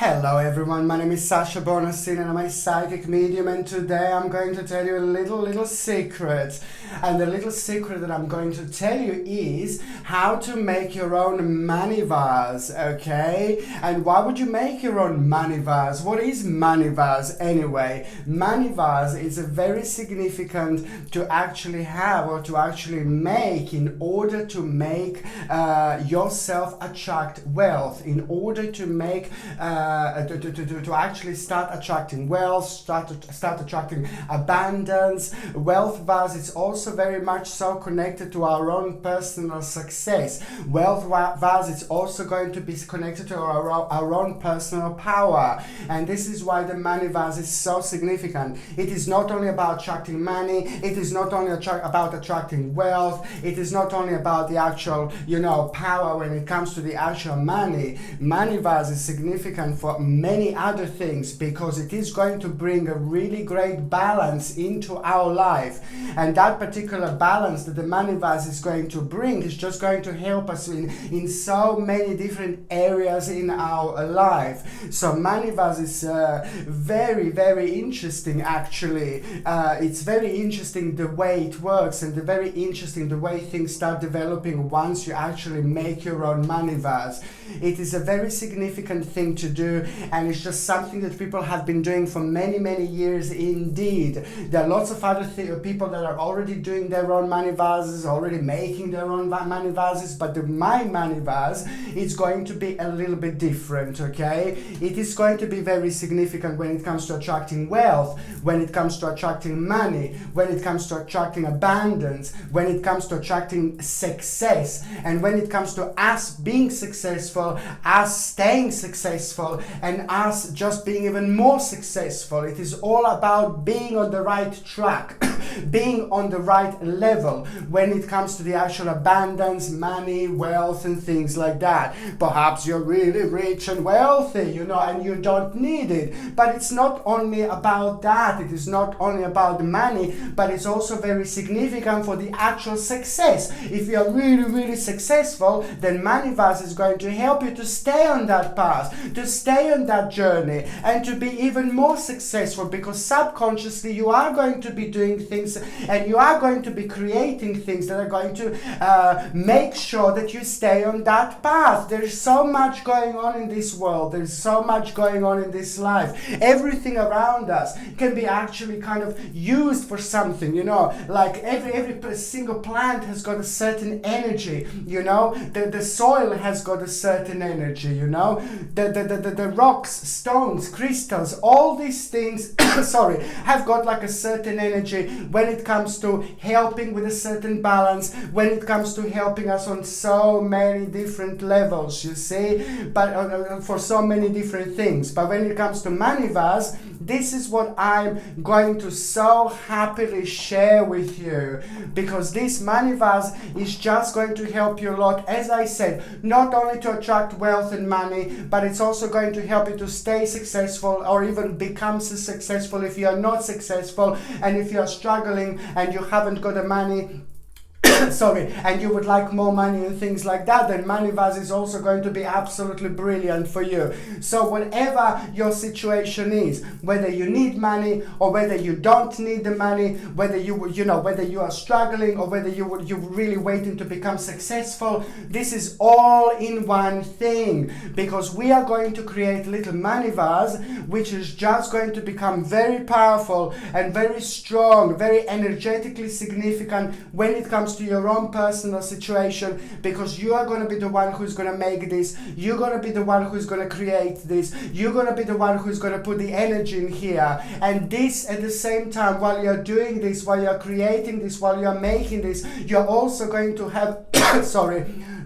Hello everyone, my name is Sasha Bonasin and I'm a psychic medium, and today I'm going to tell you a little secret. And the little secret that I'm going to tell you is how to make your own money vase, okay? And why would you make your own money vase? What is money vase anyway? Money vase is a very significant to actually have or to actually make in order to make yourself attract wealth, in order to make to actually start attracting wealth, start attracting abundance. Wealth vase is also very much so connected to our own personal success. Wealth vase is also going to be connected to our own personal power, and this is why the money vase is so significant. It is not only about attracting money, it is not only about attracting wealth, it is not only about the actual power when it comes to the actual money. Money vase is significant for many other things because it is going to bring a really great balance into our life, and that particular balance that the money vase is going to bring is just going to help us in so many different areas in our life. So money vase is very interesting actually. It's very interesting the way it works, and very interesting the way things start developing once you actually make your own money vase. It is a very significant thing to do, and it's just something that people have been doing for many years indeed. There are lots of other people that are already doing their own money vases, already making their own money vases, but my money vase is going to be a little bit different, okay? It is going to be very significant when it comes to attracting wealth, when it comes to attracting money, when it comes to attracting abundance, when it comes to attracting success, and when it comes to us being successful, us staying successful, and us just being even more successful. It is all about being on the right track, being on the right level when it comes to the actual abundance, money, wealth, and things like that. Perhaps you're really rich and wealthy, and you don't need it. But it's not only about that. It is not only about the money, but it's also very significant for the actual success. If you're really successful, then money vase is going to help you to stay on that path, to stay on that journey, and to be even more successful, because subconsciously you are going to be doing things and you are going to be creating things that are going to make sure that you stay on that path. There's so much going on in this world. There's so much going on in this life. Everything around us can be actually kind of used for something, like every single plant has got a certain energy, the soil has got a certain energy, the rocks, stones, crystals, all these things have got like a certain energy when it comes to helping with a certain balance, when it comes to helping us on so many different levels, you see, but for so many different things. But when it comes to money vase, this is what I'm going to so happily share with you, because this money vase is just going to help you a lot, as I said, not only to attract wealth and money, but it's also going to help you to stay successful or even become successful if you are not successful, and if you are struggling and you haven't got the money and you would like more money and things like that, then money vase is also going to be absolutely brilliant for you. So whatever your situation is, whether you need money or whether you don't need the money, whether whether you are struggling or whether you're really waiting to become successful, this is all in one thing, because we are going to create a little money vase which is just going to become very powerful and very strong, very energetically significant when it comes to your own personal situation, because you are going to be the one who's going to make this, you're going to be the one who's going to create this, you're going to be the one who's going to put the energy in here. And this, at the same time, while you're doing this, while you're creating this, while you're making this, you're also going to have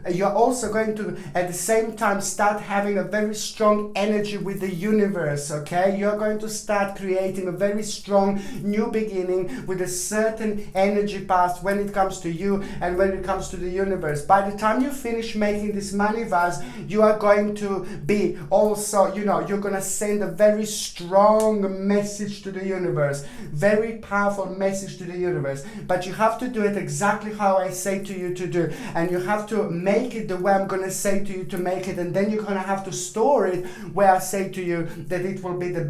you're also going to at the same time start having a very strong energy with the universe, okay? You're going to start creating a very strong new beginning with a certain energy path when it comes to you and when it comes to the universe. By the time you finish making this money vase, you are going to be also, you're going to send a very strong message to the universe, very powerful message to the universe. But you have to do it exactly how I say to you to do, and you have to make make it the way I'm going to say to you to make it, and then you're going to have to store it where I say to you that it will be the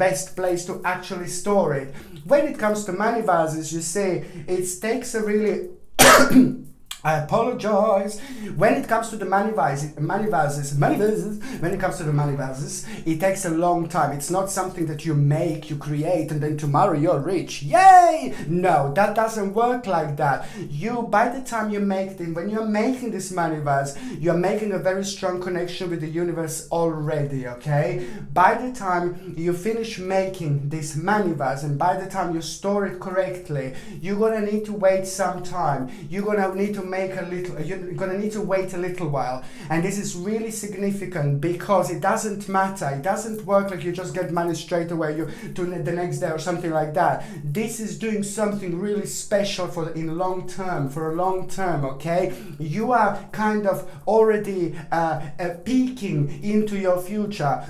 best place to actually store it. When it comes to money vases, you see, it takes a really I apologize. When it comes to the money vases, when it comes to the money vases, it takes a long time. It's not something that you make, you create, and then tomorrow you're rich. Yay! No, that doesn't work like that. By the time you make them, when you're making this money vase, you're making a very strong connection with the universe already, okay? By the time you finish making this money vase, and by the time you store it correctly, you're gonna need to wait some time. You're gonna need to you're gonna need to wait a little while, and this is really significant because it doesn't matter. It doesn't work like you just get money straight away to the next day or something like that. This is doing something really special for a long term, okay? You are kind of already peeking into your future.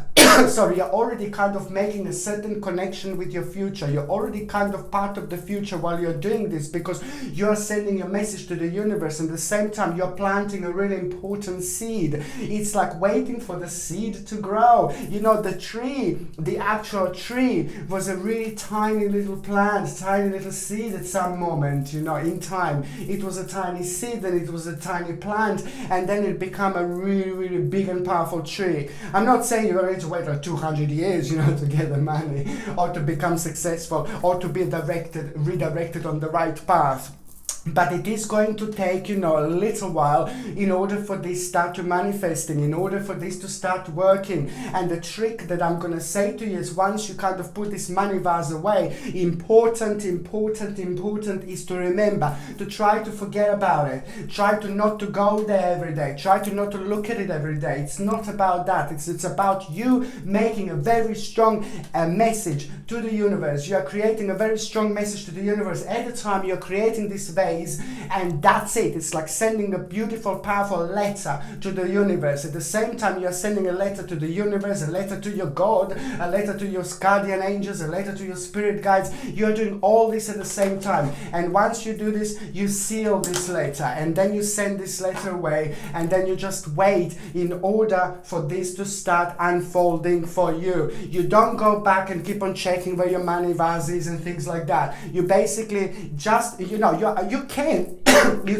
Sorry, you're already kind of making a certain connection with your future. You're already kind of part of the future while you're doing this, because you're sending a message to the universe, and at the same time you're planting a really important seed. It's like waiting for the seed to grow. You know, the actual tree was a really tiny little plant, tiny little seed at some moment, you know, in time. It was a tiny seed, then it was a tiny plant, and then it became a really, really big and powerful tree. I'm not saying you're going to wait like 200 years, you know, to get the money or to become successful or to be redirected on the right path. But it is going to take, you know, a little while in order for this start to manifesting, in order for this to start working. And the trick that I'm going to say to you is, once you kind of put this money vase away, important is to remember to try to forget about it. Try to not to go there every day. Try to not to look at it every day. It's not about that. It's about you making a very strong message to the universe. You are creating a very strong message to the universe at the time you're creating this vase. And that's it. It's like sending a beautiful, powerful letter to the universe. At the same time, you're sending a letter to the universe, a letter to your God, a letter to your guardian angels, a letter to your spirit guides. You're doing all this at the same time. And once you do this, you seal this letter, and then you send this letter away, and then you just wait in order for this to start unfolding for you. You don't go back and keep on checking where your money vase is and things like that. You basically just, you know, you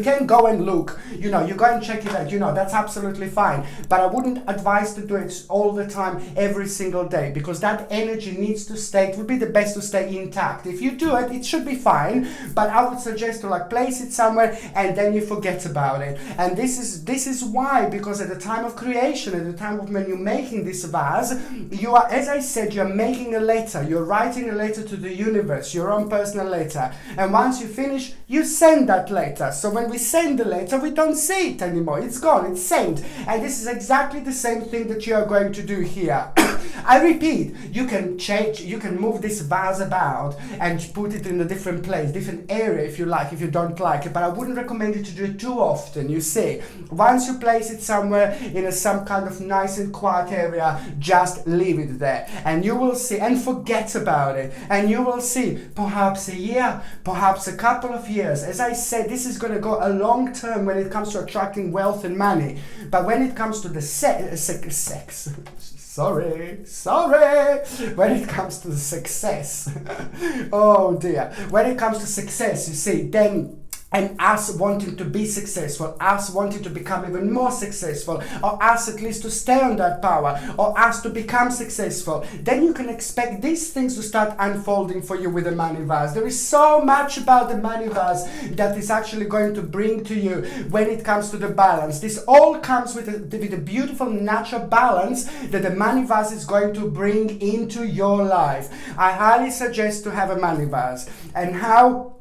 can go and look, you know, you go and check it out, you know, that's absolutely fine. But I wouldn't advise to do it all the time, every single day, because that energy needs to stay, it would be the best to stay intact. If you do it, it should be fine, but I would suggest to like place it somewhere and then you forget about it. And this is why, because at the time of creation, at the time of when you're making this vase, you are, as I said, you're making a letter, you're writing a letter to the universe, your own personal letter. And once you finish, you send that letter. So when we send the letter, we don't see it anymore. It's gone, it's sent. And this is exactly the same thing that you are going to do here. I repeat, you can change, you can move this vase about and put it in a different place, different area if you like, if you don't like it, but I wouldn't recommend you to do it too often, you see. Once you place it somewhere in some kind of nice and quiet area, just leave it there. And you will see, and forget about it. And you will see, perhaps a year, perhaps a couple of years. As I said, this is going to go a long term when it comes to attracting wealth and money. But when it comes to the sex, when it comes to the success, oh dear, when it comes to success, you see, then, and us wanting to be successful, us wanting to become even more successful, or us at least to stay on that power, or us to become successful, then you can expect these things to start unfolding for you with the money vase. There is so much about the money vase that is actually going to bring to you when it comes to the balance. This all comes with a beautiful natural balance that the money vase is going to bring into your life. I highly suggest to have a money vase. And how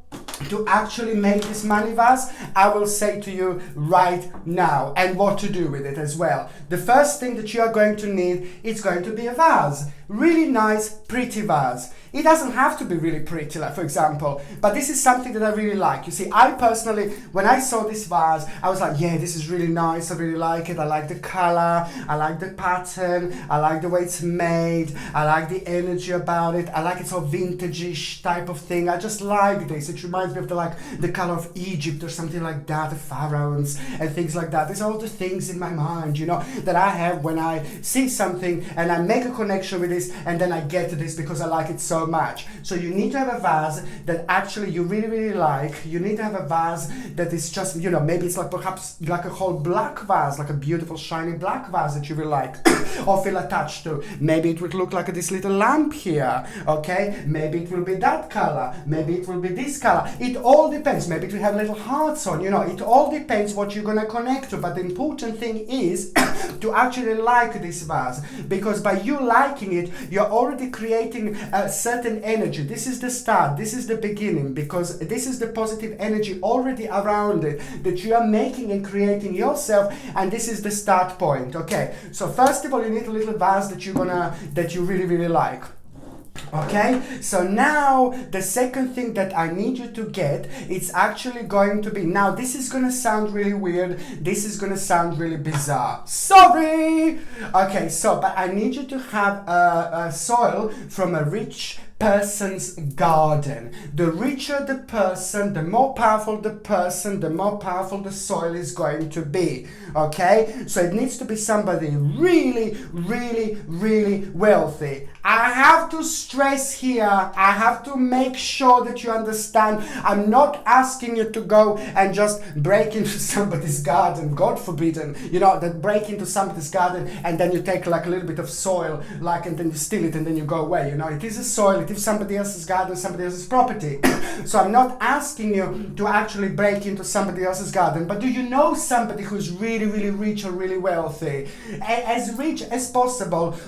to actually make this money vase, I will say to you right now, and what to do with it as well. The first thing that you are going to need is going to be a vase. really nice, pretty vase. It doesn't have to be really pretty, like for example, but this is something that I really like. You see, I personally, when I saw this vase, I was like, yeah, this is really nice, I really like it, I like the color, I like the pattern, I like the way it's made, I like the energy about it, I like it's all vintage-ish type of thing. I just like this. It reminds me of the color of Egypt or something like that, the pharaohs and things like that. These are all the things in my mind, you know, that I have when I see something and I make a connection with this, and then I get to this because I like it so much. So you need to have a vase that actually you really, really like. You need to have a vase that is just, you know, maybe it's like perhaps like a whole black vase, like a beautiful shiny black vase that you will like or feel attached to. Maybe it would look like this little lamp here, okay? Maybe it will be that color, maybe it will be this color. It all depends. Maybe it will have little hearts on, you know, it all depends what you're gonna connect to. But the important thing is to actually like this vase, because by you liking it, you're already creating a certain energy. This is the start, this is the beginning, because this is the positive energy already around it that you are making and creating yourself, and this is the start point. Okay, so first of all, you need a little vase that you really, really like. Okay, so now the second thing that I need you to get, it's actually going to be, now this is going to sound really weird, this is going to sound really bizarre, sorry. Okay, so but I need you to have a soil from a rich person's garden. The richer the person, the more powerful the person, the more powerful the soil is going to be. Okay, so it needs to be somebody really, really, really wealthy. I have to stress here, I have to make sure that you understand, I'm not asking you to go and just break into somebody's garden, God forbidden, you know, that break into somebody's garden and then you take like a little bit of soil, like, and then you steal it and then you go away. You know, it is a soil, it is somebody else's garden, somebody else's property. So I'm not asking you to actually break into somebody else's garden, but do you know somebody who's really, really rich or really wealthy? As rich as possible,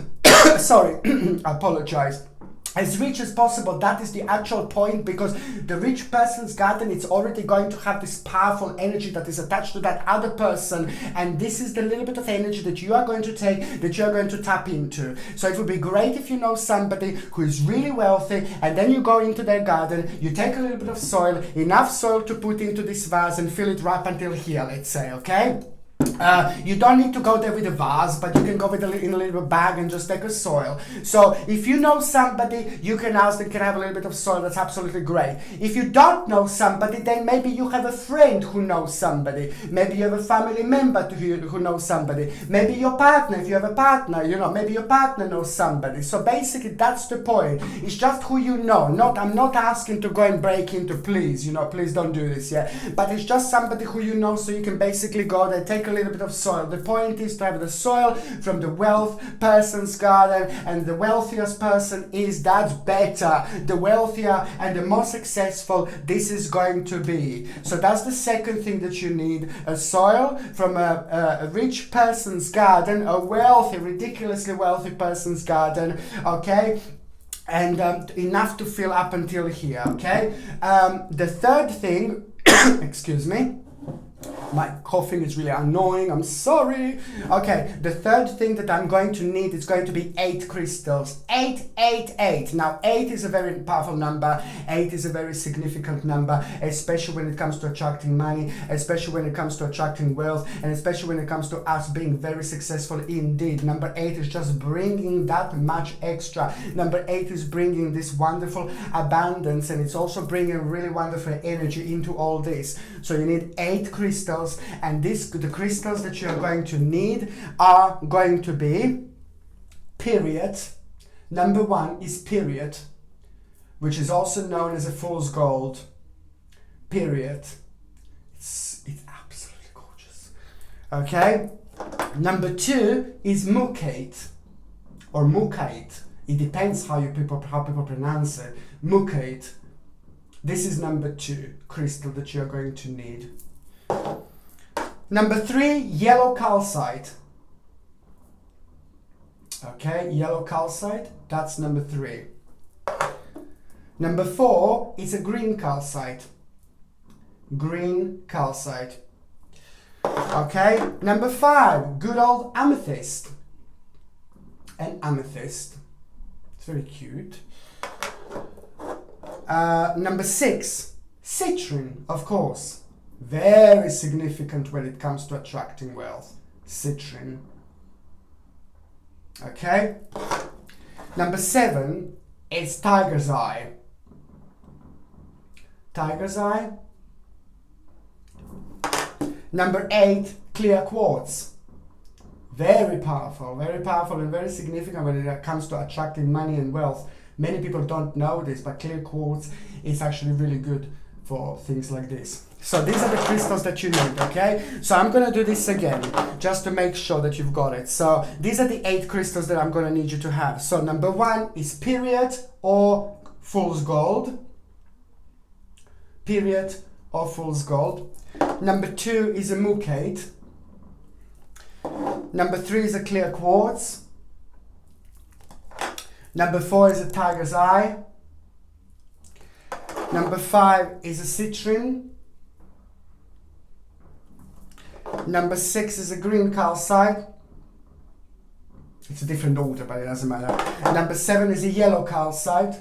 sorry, I apologize. As rich as possible, that is the actual point, because the rich person's garden, it's already going to have this powerful energy that is attached to that other person, and this is the little bit of energy that you are going to take, that you are going to tap into. So it would be great if you know somebody who is really wealthy, and then you go into their garden, you take a little bit of soil, enough soil to put into this vase and fill it right until here, let's say, okay? You don't need to go there with a vase, but you can go with in a little bag and just take a soil. So if you know somebody, you can ask them, can I have a little bit of soil? That's absolutely great. If you don't know somebody, then maybe you have a friend who knows somebody. Maybe you have a family member who knows somebody. Maybe your partner, if you have a partner, you know, maybe your partner knows somebody. So basically that's the point. It's just who you know. I'm not asking to go and break into, please, you know, please don't do this, yeah. But it's just somebody who you know, so you can basically go there, take a little bit of soil. The point is to have the soil from the wealth person's garden, and the wealthiest person is, that's better. The wealthier and the more successful this is going to be. So that's the second thing that you need, a soil from a rich person's garden, a wealthy, ridiculously wealthy person's garden, okay? And enough to fill up until here, okay? The third thing, excuse me, my coughing is really annoying, I'm sorry. Okay, the third thing that I'm going to need is going to be 8 crystals. 8, 8, 8. Now 8 is a very powerful number. 8 is a very significant number, especially when it comes to attracting money, especially when it comes to attracting wealth, and especially when it comes to us being very successful indeed. Number 8 is just bringing that much extra. Number 8 is bringing this wonderful abundance, and it's also bringing really wonderful energy into all this. So you need 8 crystals, and the crystals that you are going to need are going to be period. Number 1 is period, which is also known as a fool's gold. Period. It's absolutely gorgeous. Okay. Number 2 is mukate or mukite. It depends how people pronounce it. Mukate. This is number 2 crystal that you are going to need. Number 3, yellow calcite. Okay, yellow calcite, that's number 3. Number 4 is a green calcite. Green calcite. Okay, number 5, good old amethyst. And amethyst. It's very cute. Number 6, citrine, of course. Very significant when it comes to attracting wealth. Citrine. Okay. Number 7 is tiger's eye. Tiger's eye. Number 8, clear quartz. Very powerful and very significant when it comes to attracting money and wealth. Many people don't know this, but clear quartz is actually really good for things like this. So these are the crystals that you need, okay? So I'm going to do this again, just to make sure that you've got it. So these are the 8 crystals that I'm going to need you to have. So number 1 is period or fool's gold. Period or fool's gold. Number 2 is a mucate. Number 3 is a clear quartz. Number 4 is a tiger's eye. Number 5 is a citrine. Number 6 is a green calcite. It's a different order, but it doesn't matter. Number 7 is a yellow calcite.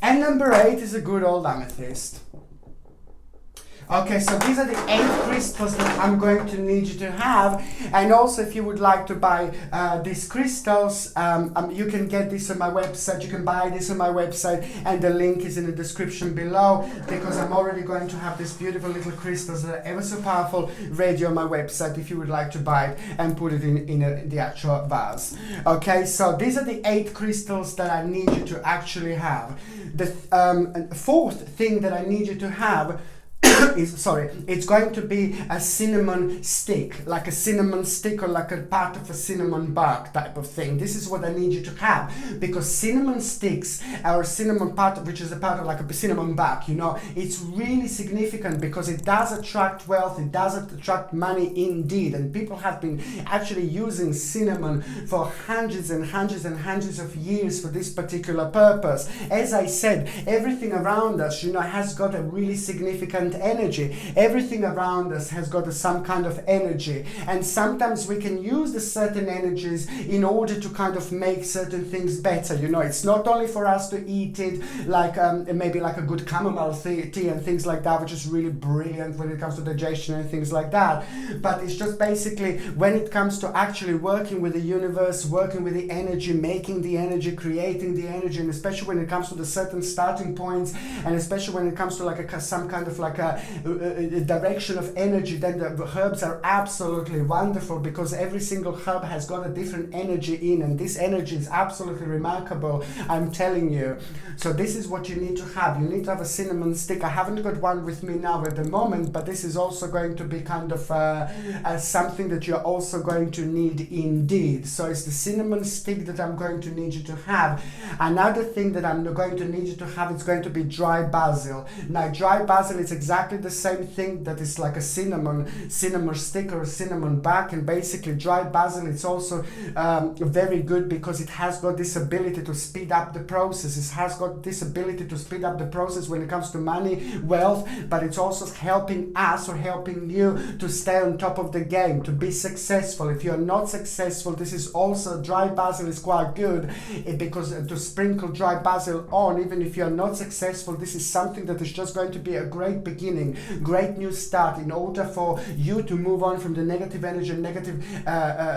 And number 8 is a good old amethyst. Okay, so these are the 8 crystals that I'm going to need you to have. And also, if you would like to buy these crystals, you can get this on my website. You can buy this on my website, and the link is in the description below, because I'm already going to have these beautiful little crystals that are ever so powerful ready on my website if you would like to buy it and put it in the actual vase. Okay, so these are the 8 crystals that I need you to actually have. The 4th thing that I need you to have it's going to be a cinnamon stick, like a cinnamon stick or like a part of a cinnamon bark type of thing. This is what I need you to have, because cinnamon sticks or cinnamon part, which is a part of like a cinnamon bark, you know, it's really significant because it does attract wealth, it does attract money indeed, and people have been actually using cinnamon for hundreds and hundreds and hundreds of years for this particular purpose. As I said, everything around us, you know, has got a really significant energy. Everything around us has got some kind of energy, and sometimes we can use the certain energies in order to kind of make certain things better. You know, it's not only for us to eat it, like maybe like a good chamomile tea and things like that, which is really brilliant when it comes to digestion and things like that, but it's just basically when it comes to actually working with the universe, working with the energy, making the energy, creating the energy, and especially when it comes to the certain starting points, and especially when it comes to like some kind of like a direction of energy, then the herbs are absolutely wonderful, because every single herb has got a different energy in, and this energy is absolutely remarkable, I'm telling you. So this is what you need to have. You need to have a cinnamon stick. I haven't got one with me now at the moment, but this is also going to be kind of something that you're also going to need indeed. So it's the cinnamon stick that I'm going to need you to have. Another thing that I'm going to need you to have is going to be dry basil. Now dry basil is exactly the same thing, that is like a cinnamon stick or a cinnamon bark, and basically dry basil, it's also very good because it has got this ability to speed up the process. It has got this ability to speed up the process when it comes to money, wealth, but it's also helping us or helping you to stay on top of the game, to be successful. If you're not successful, this is also, dry basil is quite good, because to sprinkle dry basil on, even if you're not successful, this is something that is just going to be a great beginning, great new start, in order for you to move on from the negative energy, negative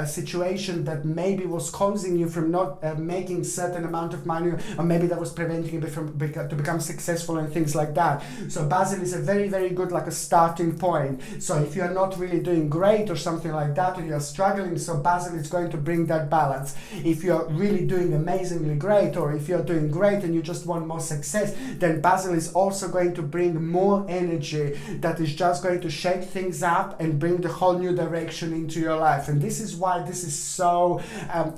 situation that maybe was causing you from not making certain amount of money, or maybe that was preventing you from to become successful and things like that. So basil is a very, very good like a starting point. So if you're not really doing great or something like that, or you're struggling, so basil is going to bring that balance. If you're really doing amazingly great, or if you're doing great and you just want more success, then basil is also going to bring more energy that is just going to shake things up and bring the whole new direction into your life. And this is why this is so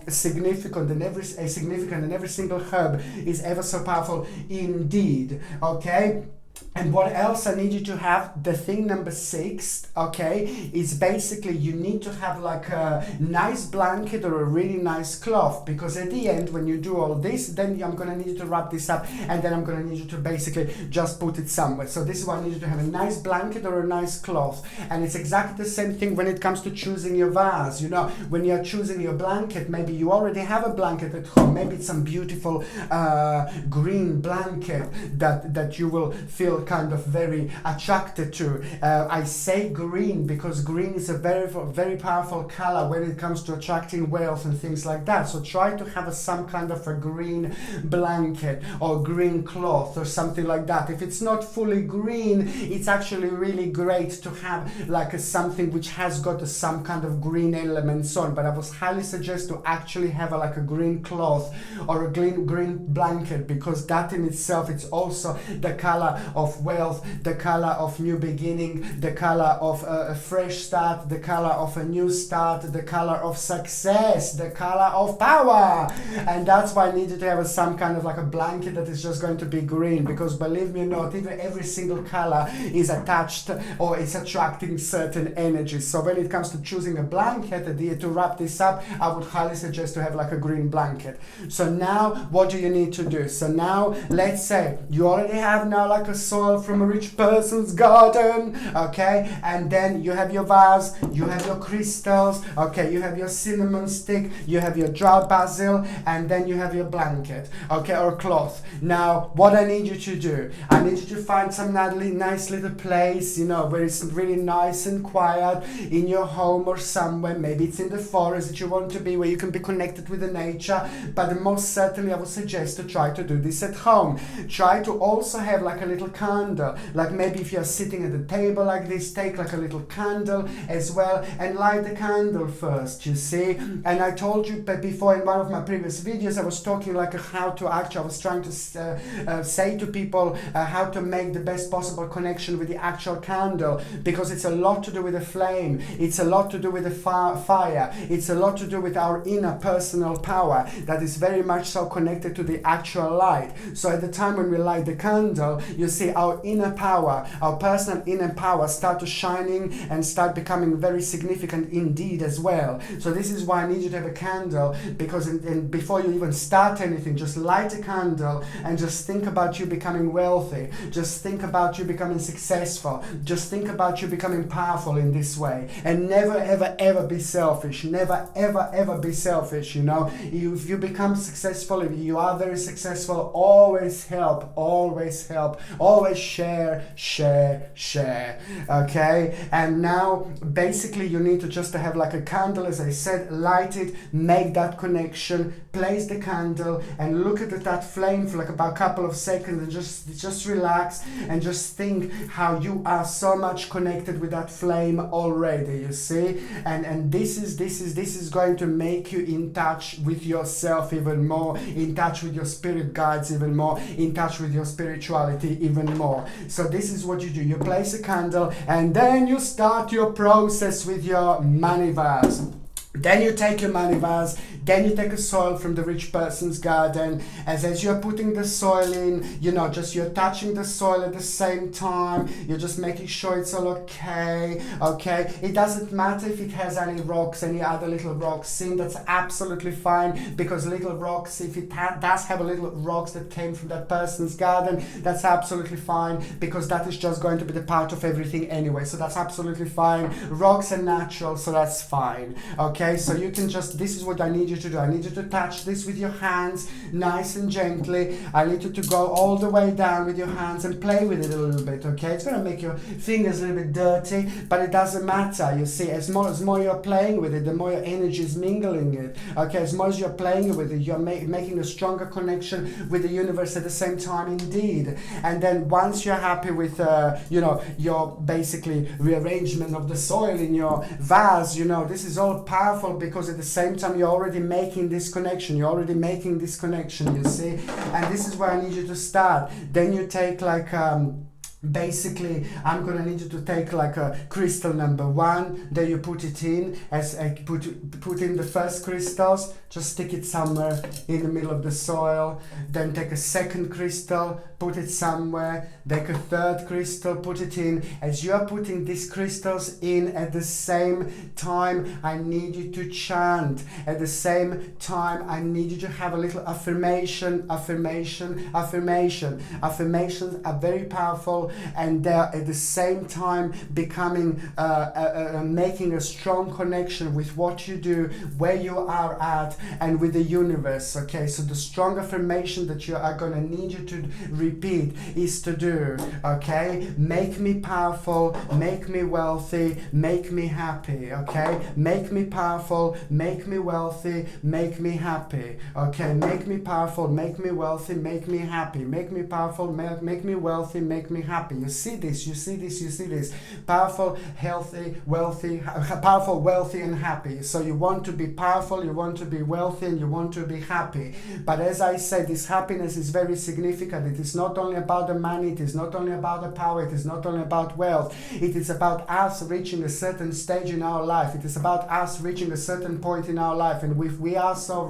significant, and every single herb is ever so powerful indeed. Okay, And what else I need you to have, the thing number 6, okay, is basically you need to have like a nice blanket or a really nice cloth, because at the end when you do all this, then I'm gonna need you to wrap this up, and then I'm gonna need you to basically just put it somewhere. So this is why I need you to have a nice blanket or a nice cloth. And it's exactly the same thing when it comes to choosing your vase. You know, when you're choosing your blanket, maybe you already have a blanket at home, maybe it's some beautiful green blanket that you will feel kind of very attracted to. I say green because green is a very powerful color when it comes to attracting wealth and things like that. So try to have some kind of a green blanket or green cloth or something like that. If it's not fully green, it's actually really great to have like something which has got some kind of green elements on, but I would highly suggest to actually have like a green cloth or a green blanket, because that in itself, it's also the color of wealth, the color of new beginning, the color of a fresh start, the color of a new start, the color of success, the color of power. And that's why I needed to have some kind of like a blanket that is just going to be green, because believe me or not, even every single color is attached or is attracting certain energies. So when it comes to choosing a blanket to wrap this up, I would highly suggest to have like a green blanket. So now what do you need to do? So now let's say you already have now like a soil from a rich person's garden, okay, and then you have your vase, you have your crystals, okay, you have your cinnamon stick, you have your dried basil, and then you have your blanket, okay, or cloth. Now what I need you to do, I need you to find some nice little place, you know, where it's really nice and quiet in your home or somewhere. Maybe it's in the forest that you want to be, where you can be connected with the nature, but most certainly I would suggest to try to do this at home. Try to also have like a little candle, like maybe if you're sitting at a table like this, take like a little candle as well and light the candle first, you see. And I told you before in one of my previous videos, I was talking like how to actually, I was trying to say to people how to make the best possible connection with the actual candle, because it's a lot to do with the flame, it's a lot to do with the fire, it's a lot to do with our inner personal power that is very much so connected to the actual light. So at the time when we light the candle, you see our inner power, our personal inner power start to shining and start becoming very significant indeed as well. So this is why I need you to have a candle, because before you even start anything, just light a candle and just think about you becoming wealthy, just think about you becoming successful, just think about you becoming powerful in this way. And never ever be selfish, never ever be selfish, you know. If you become successful, if you are very successful, always help, always share, okay. And now basically you need to just have like a candle, as I said, light it, make that connection, place the candle and look at that flame for like about a couple of seconds, and just relax and just think how you are so much connected with that flame already, you see. And this is going to make you in touch with yourself even more, in touch with your spirit guides even more, in touch with your spirituality even more. So this is what you do. You place a candle and then you start your process with your money vase. Then you take your money vase, then you take a soil from the rich person's garden. As you're putting the soil in, you know, just you're touching the soil at the same time. You're just making sure it's all okay. It doesn't matter if it has any rocks, any other little rocks in. That's absolutely fine, because little rocks, if it does have a little rocks that came from that person's garden, that's absolutely fine, because that is just going to be the part of everything anyway. So that's absolutely fine. Rocks are natural, so that's fine. Okay, so you can just, this is what I need you to do. I need you to touch this with your hands, nice and gently. I need you to go all the way down with your hands and play with it a little bit, okay? It's going to make your fingers a little bit dirty, but it doesn't matter, you see. As more you're playing with it, the more your energy is mingling it, okay? As more as you're playing with it, you're making a stronger connection with the universe at the same time, indeed. And then once you're happy with, you know, your basically rearrangement of the soil in your vase, you know, this is all powerful, because at the same time you're already making this connection, you see. And this is where I need you to start. Then you take like basically I'm gonna need you to take like a crystal number 1, then you put it in as I put in the first crystals, just stick it somewhere in the middle of the soil, then take a second crystal, put it somewhere, take a third crystal, put it in. As you are putting these crystals in at the same time, I need you to chant. At the same time, I need you to have a little affirmation. Affirmations are very powerful, and they're at the same time becoming making a strong connection with what you do, where you are at, and with the universe. Okay, so the strong affirmation that you are going to need you to repeat is to do, okay, make me powerful, make me wealthy, make me happy. Okay, make me powerful, make me wealthy, make me happy. Okay, make me powerful, make me wealthy, make me happy. Make me powerful, make me wealthy, make me happy. You see this, you see this, you see this. Powerful, healthy, wealthy, powerful, wealthy, and happy. So you want to be powerful, you want to be wealthy, and you want to be happy. But as I said, this happiness is very significant. It is not only about the money, it is not only about the power, it is not only about wealth. It is about us reaching a certain stage in our life. It is about us reaching a certain point in our life. And if we are so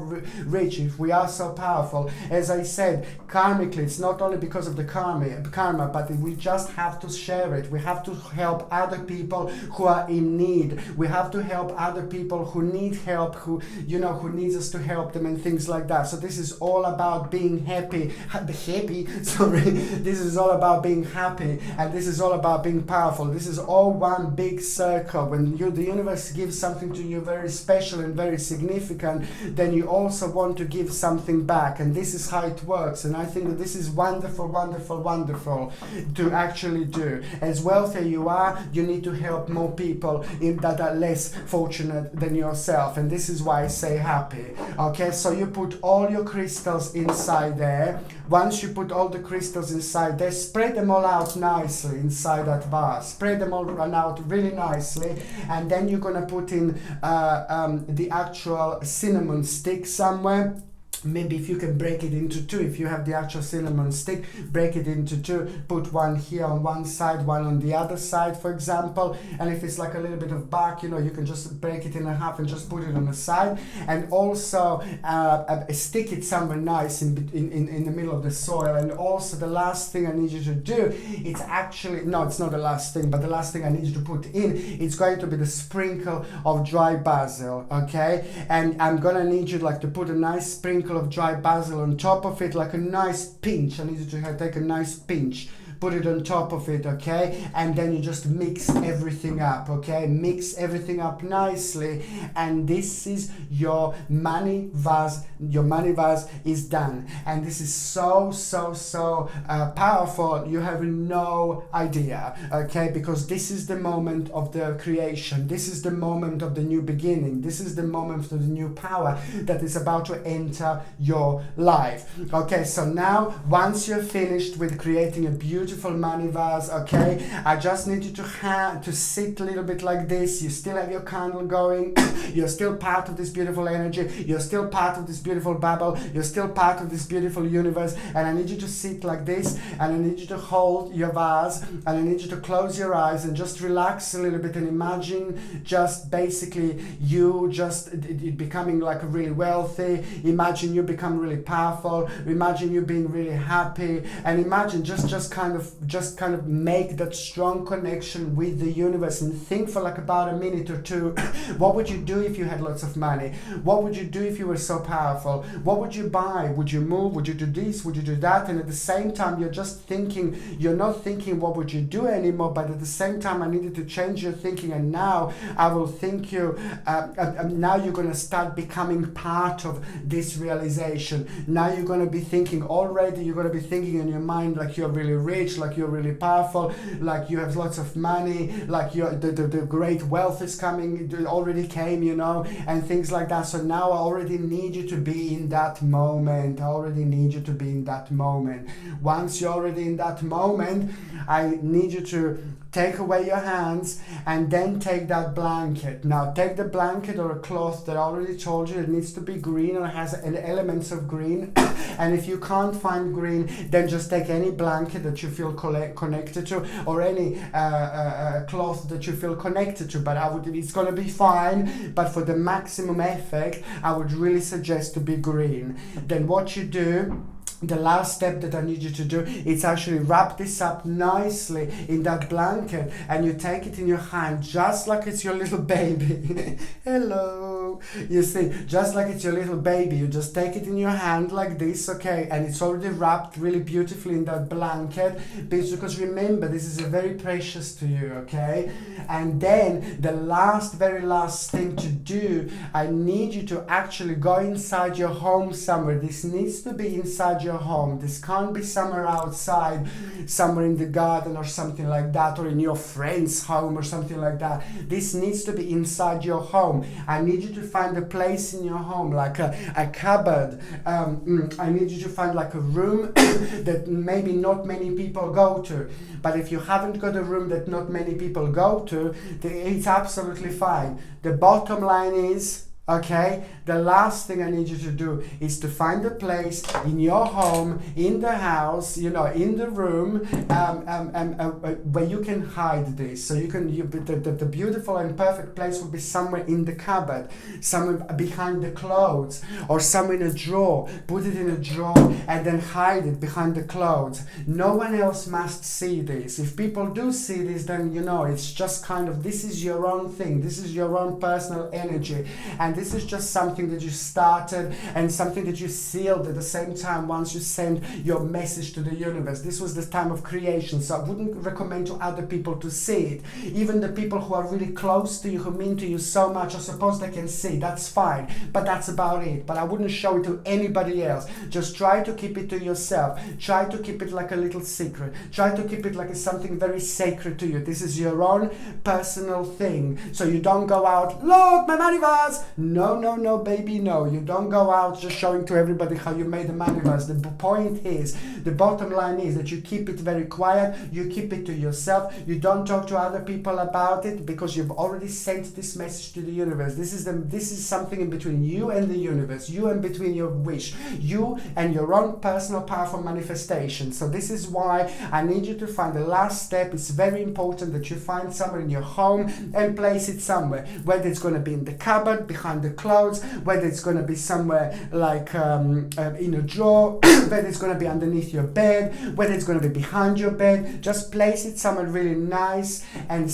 rich, if we are so powerful, as I said, karmically, it's not only because of the karma, but we just have to share it. We have to help other people who are in need. We have to help other people who need help, who needs us to help them, and things like that. So this is all about being happy. This is all about being happy, and this is all about being powerful. This is all one big circle. When the universe gives something to you very special and very significant, then you also want to give something back, and this is how it works. And I think that this is wonderful, wonderful, wonderful to actually do. As wealthy you are, you need to help more people that are less fortunate than yourself, and this is why I say happy. Okay, so you put all your crystals inside there. Once you put all the crystals inside there, spread them all out nicely inside that vase. Spread them all out really nicely, and then you're gonna put in the actual cinnamon stick somewhere. Maybe if you can break it into two, if you have the actual cinnamon stick, break it into two, put one here on one side, one on the other side, for example. And if it's like a little bit of bark, you can just break it in half and just put it on the side. And also stick it somewhere nice in the middle of the soil. And also the last thing I need you to do, it's actually, no, it's not the last thing, but the last thing I need you to put in, it's going to be the sprinkle of dry basil, okay? And I'm gonna need you to put a nice sprinkle of dry basil on top of it, like a nice pinch. I need you to take a nice pinch, put it on top of it, okay? And then you just mix everything up, okay? Mix everything up nicely, and this is your money vase. Your money vase is done, and this is so powerful. You have no idea, okay? Because this is the moment of the creation. This is the moment of the new beginning. This is the moment of the new power that is about to enter your life. Okay, so now once you're finished with creating a beautiful money vase, okay, I just need you to sit a little bit like this. You still have your candle going. You're still part of this beautiful energy. You're still part of this beautiful bubble. You're still part of this beautiful universe, and I need you to sit like this, and I need you to hold your vase, and I need you to close your eyes and just relax a little bit and imagine just basically you just becoming like really wealthy. Imagine you become really powerful. Imagine you being really happy, and imagine just kind of make that strong connection with the universe, and think for like about a minute or two. What would you do if you had lots of money? What would you do if you were so powerful? What would you buy? Would you move? Would you do this? Would you do that? And at the same time, you're just thinking, you're not thinking what would you do anymore, but at the same time I needed to change your thinking, and now I will think you now you're going to start becoming part of this realization. Now you're going to be thinking already, you're going to be thinking in your mind like you're really rich, like you're really powerful, like you have lots of money, like the great wealth is coming, it already came, and things like that. So now I already need you to be in that moment. I already need you to be in that moment. Once you're already in that moment, I need you to take away your hands, and then take that blanket. Now take the blanket or a cloth that I already told you it needs to be green or has elements of green. And if you can't find green, then just take any blanket that you feel connected to, or any cloth that you feel connected to. But it's going to be fine, but for the maximum effect, I would really suggest to be green. Then what you do, the last step that I need you to do is actually wrap this up nicely in that blanket, and you take it in your hand just like it's your little baby. Hello. You see, just like it's your little baby, you just take it in your hand like this, okay, and it's already wrapped really beautifully in that blanket, because remember, this is very precious to you, okay? And then the very last thing to do, I need you to actually go inside your home somewhere. This needs to be inside your home. This can't be somewhere outside, somewhere in the garden or something like that, or in your friend's home or something like that. This needs to be inside your home. I need you to find a place in your home, like a cupboard. I need you to find like a room that maybe not many people go to. But if you haven't got a room that not many people go to, it's absolutely fine. The bottom line is, okay, the last thing I need you to do is to find a place in your home, in the house, in the room, where you can hide this. So the beautiful and perfect place will be somewhere in the cupboard, somewhere behind the clothes, or somewhere in a drawer. Put it in a drawer and then hide it behind the clothes. No one else must see this. If people do see this, then it's just kind of, this is your own thing. This is your own personal energy. And this is just something that you started and something that you sealed at the same time once you send your message to the universe. This was the time of creation, so I wouldn't recommend to other people to see it. Even the people who are really close to you, who mean to you so much, I suppose they can see. That's fine, but that's about it. But I wouldn't show it to anybody else. Just try to keep it to yourself. Try to keep it like a little secret. Try to keep it like it's something very sacred to you. This is your own personal thing. So you don't go out, look, my money vase. No, baby, no. You don't go out just showing to everybody how you made the money vase. The point is, the bottom line is that you keep it very quiet. You keep it to yourself. You don't talk to other people about it, because you've already sent this message to the universe. This is something in between you and the universe. You and between your wish. You and your own personal powerful manifestation. So this is why I need you to find the last step. It's very important that you find somewhere in your home and place it somewhere. Whether it's going to be in the cupboard, behind the clothes, whether it's going to be somewhere like in a drawer, whether it's going to be underneath your bed, whether it's going to be behind your bed. Just place it somewhere really nice and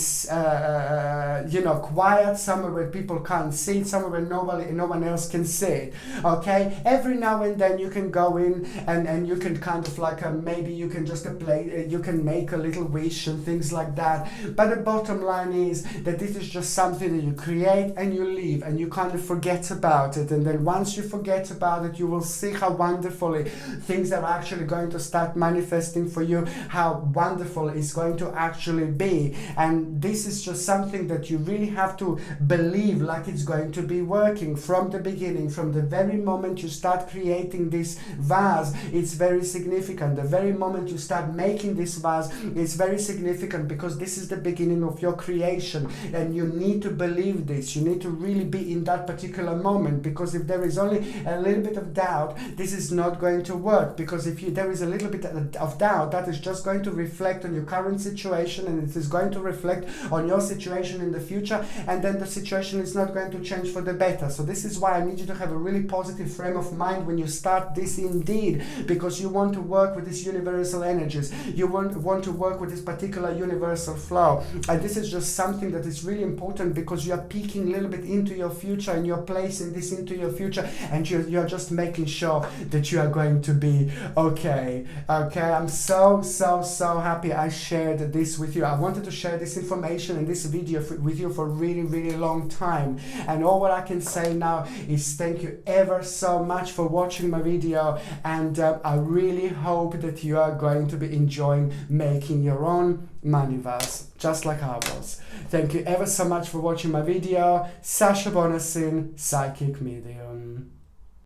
quiet, somewhere where people can't see it, somewhere where no one else can see it. Okay, every now and then you can go in and you can kind of like maybe you can just you can make a little wish and things like that. But the bottom line is that this is just something that you create and you leave, and you kind of forget about it. And then once you forget about it, you will see how wonderfully things are actually going to start manifesting for you, how wonderful it's going to actually be. And this is just something that you really have to believe like it's going to be working from the beginning. From the very moment you start creating this vase, it's very significant. The very moment you start making this vase, it's very significant, because this is the beginning of your creation, and you need to believe this. You need to really be in that particular moment, because if there is only a little bit of doubt, this is not going to work. Because if there is a little bit of doubt, that is just going to reflect on your current situation, and it is going to reflect on your situation in the future, and then the situation is not going to change for the better. So this is why I need you to have a really positive frame of mind when you start this, indeed, because you want to work with these universal energies. You want to work with this particular universal flow, and this is just something that is really important, because you are peeking a little bit into your future, and you're placing this into your future, and you're just making sure that you are going to be okay. I'm so happy I shared this with you. I wanted to share this information and this video with you for a really long time, and all what I can say now is thank you ever so much for watching my video, and I really hope that you are going to be enjoying making your own money vase, just like I was. Thank you ever so much for watching my video. Sasha Bonasin, Psychic Medium.